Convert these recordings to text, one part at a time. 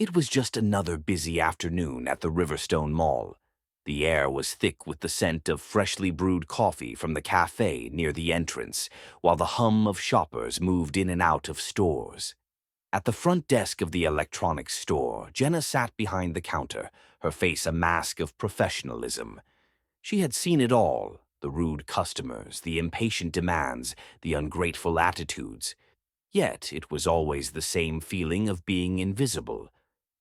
It was just another busy afternoon at the Riverstone Mall. The air was thick with the scent of freshly brewed coffee from the cafe near the entrance, while the hum of shoppers moved in and out of stores. At the front desk of the electronics store, Jenna sat behind the counter, her face a mask of professionalism. She had seen it all, the rude customers, the impatient demands, the ungrateful attitudes. Yet it was always the same feeling of being invisible.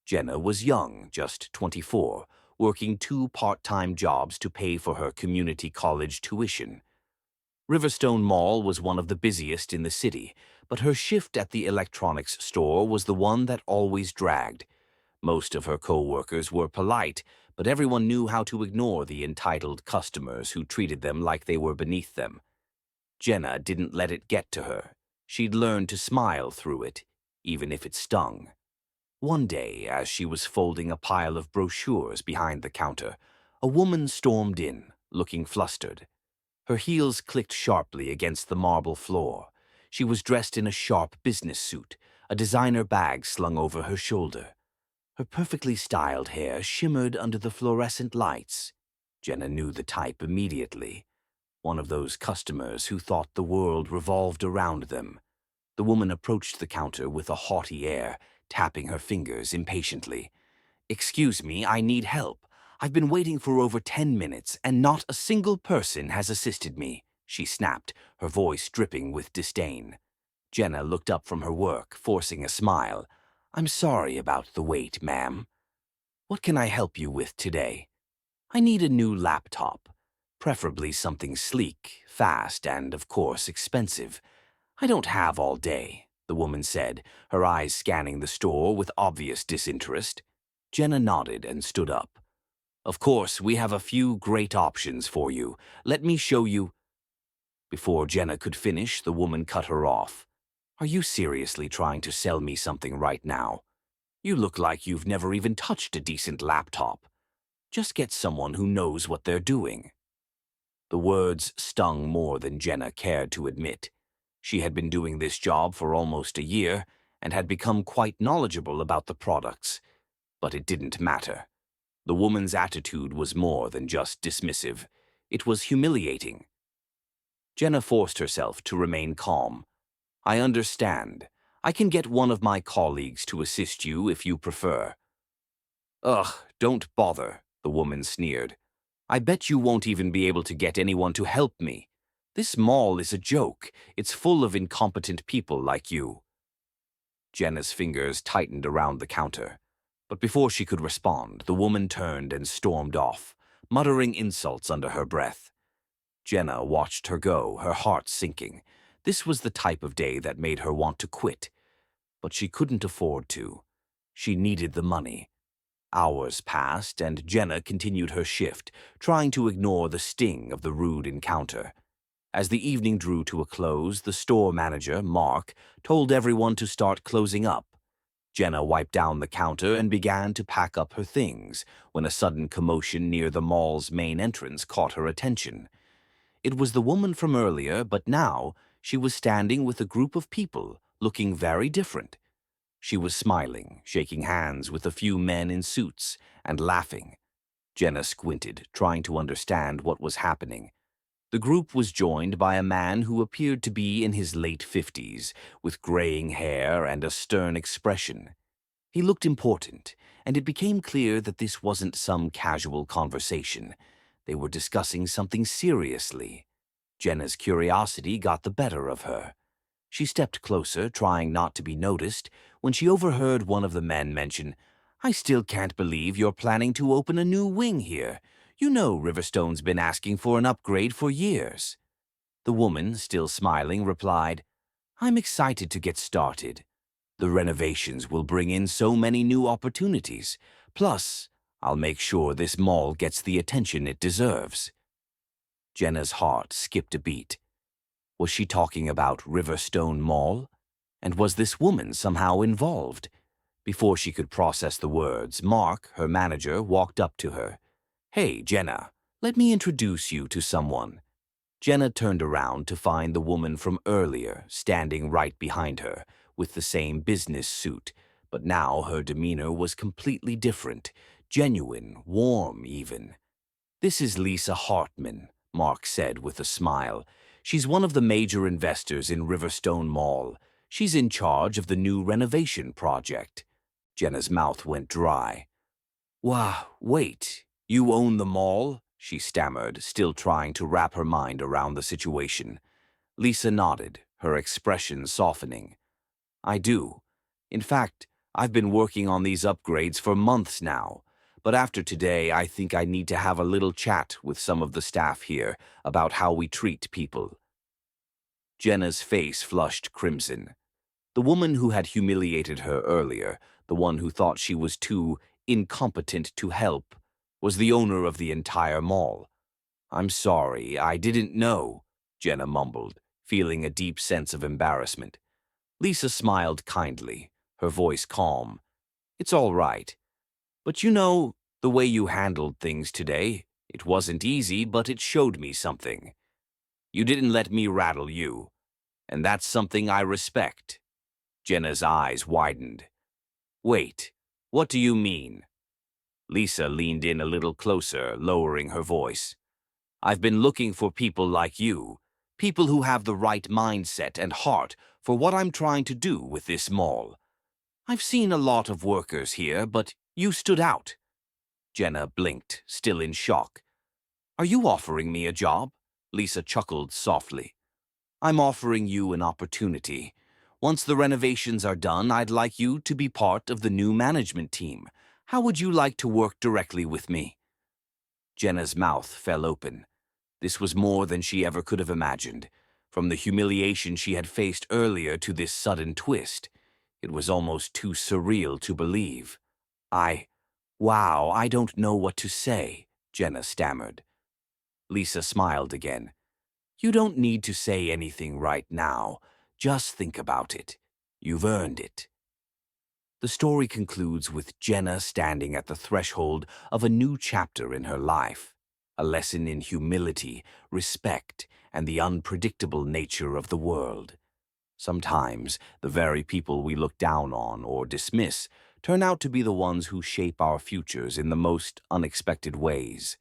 Jenna was young, just 24, working 2 part-time jobs to pay for her community college tuition. Riverstone Mall was one of the busiest in the city, but her shift at the electronics store was the one that always dragged. Most of her co-workers were polite, but everyone knew how to ignore the entitled customers who treated them like they were beneath them. Jenna didn't let it get to her. She'd learned to smile through it, even if it stung. One day, as she was folding a pile of brochures behind the counter, a woman stormed in, looking flustered. Her heels clicked sharply against the marble floor. She was dressed in a sharp business suit, a designer bag slung over her shoulder. Her perfectly styled hair shimmered under the fluorescent lights. Jenna knew the type immediately. One of those customers who thought the world revolved around them. The woman approached the counter with a haughty air, tapping her fingers impatiently. "Excuse me, I need help. I've been waiting for over 10 minutes, and not a single person has assisted me," she snapped, her voice dripping with disdain. Jenna looked up from her work, forcing a smile. "I'm sorry about the wait, ma'am. What can I help you with today?" "I need a new laptop. Preferably something sleek, fast, and, of course, expensive. I don't have all day," the woman said, her eyes scanning the store with obvious disinterest. Jenna nodded and stood up. "Of course, we have a few great options for you. Let me show you—" Before Jenna could finish, the woman cut her off. "Are you seriously trying to sell me something right now? You look like you've never even touched a decent laptop. Just get someone who knows what they're doing." The words stung more than Jenna cared to admit. She had been doing this job for almost a year and had become quite knowledgeable about the products. But it didn't matter. The woman's attitude was more than just dismissive. It was humiliating. Jenna forced herself to remain calm. "I understand. I can get one of my colleagues to assist you if you prefer." "Ugh, don't bother," the woman sneered. "I bet you won't even be able to get anyone to help me. This mall is a joke. It's full of incompetent people like you." Jenna's fingers tightened around the counter. But before she could respond, the woman turned and stormed off, muttering insults under her breath. Jenna watched her go, her heart sinking. This was the type of day that made her want to quit. But she couldn't afford to. She needed the money. Hours passed, and Jenna continued her shift, trying to ignore the sting of the rude encounter. As the evening drew to a close, the store manager, Mark, told everyone to start closing up. Jenna wiped down the counter and began to pack up her things when a sudden commotion near the mall's main entrance caught her attention. It was the woman from earlier, but now she was standing with a group of people, looking very different. She was smiling, shaking hands with a few men in suits, and laughing. Jenna squinted, trying to understand what was happening. The group was joined by a man who appeared to be in his late 50s, with graying hair and a stern expression. He looked important, and it became clear that this wasn't some casual conversation. They were discussing something seriously. Jenna's curiosity got the better of her. She stepped closer, trying not to be noticed, when she overheard one of the men mention, "I still can't believe you're planning to open a new wing here. You know Riverstone's been asking for an upgrade for years." The woman, still smiling, replied, "I'm excited to get started. The renovations will bring in so many new opportunities. Plus, I'll make sure this mall gets the attention it deserves." Jenna's heart skipped a beat. Was she talking about Riverstone Mall? And was this woman somehow involved? Before she could process the words, Mark, her manager, walked up to her. "Hey, Jenna, let me introduce you to someone." Jenna turned around to find the woman from earlier standing right behind her, with the same business suit, but now her demeanor was completely different, genuine, warm even. "This is Lisa Hartman," Mark said with a smile. "She's one of the major investors in Riverstone Mall. She's in charge of the new renovation project." Jenna's mouth went dry. "Wah, wait, you own the mall?" she stammered, still trying to wrap her mind around the situation. Lisa nodded, her expression softening. "I do. In fact, I've been working on these upgrades for months now. But after today, I think I need to have a little chat with some of the staff here about how we treat people." Jenna's face flushed crimson. The woman who had humiliated her earlier, the one who thought she was too incompetent to help, was the owner of the entire mall. "I'm sorry, I didn't know," Jenna mumbled, feeling a deep sense of embarrassment. Lisa smiled kindly, her voice calm. "It's all right. But you know, the way you handled things today, it wasn't easy, but it showed me something. You didn't let me rattle you, and that's something I respect." Jenna's eyes widened. "Wait, what do you mean?" Lisa leaned in a little closer, lowering her voice. "I've been looking for people like you, people who have the right mindset and heart for what I'm trying to do with this mall. I've seen a lot of workers here, but you stood out." Jenna blinked, still in shock. "Are you offering me a job?" Lisa chuckled softly. "I'm offering you an opportunity. Once the renovations are done, I'd like you to be part of the new management team. How would you like to work directly with me?" Jenna's mouth fell open. This was more than she ever could have imagined. From the humiliation she had faced earlier to this sudden twist, it was almost too surreal to believe. Wow, I don't know what to say," Jenna stammered. Lisa smiled again. "You don't need to say anything right now. Just think about it. You've earned it." The story concludes with Jenna standing at the threshold of a new chapter in her life, a lesson in humility, respect, and the unpredictable nature of the world. Sometimes, the very people we look down on or dismiss turn out to be the ones who shape our futures in the most unexpected ways.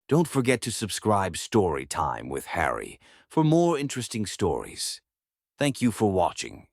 Don't forget to subscribe Storytime with Harry for more interesting stories. Thank you for watching.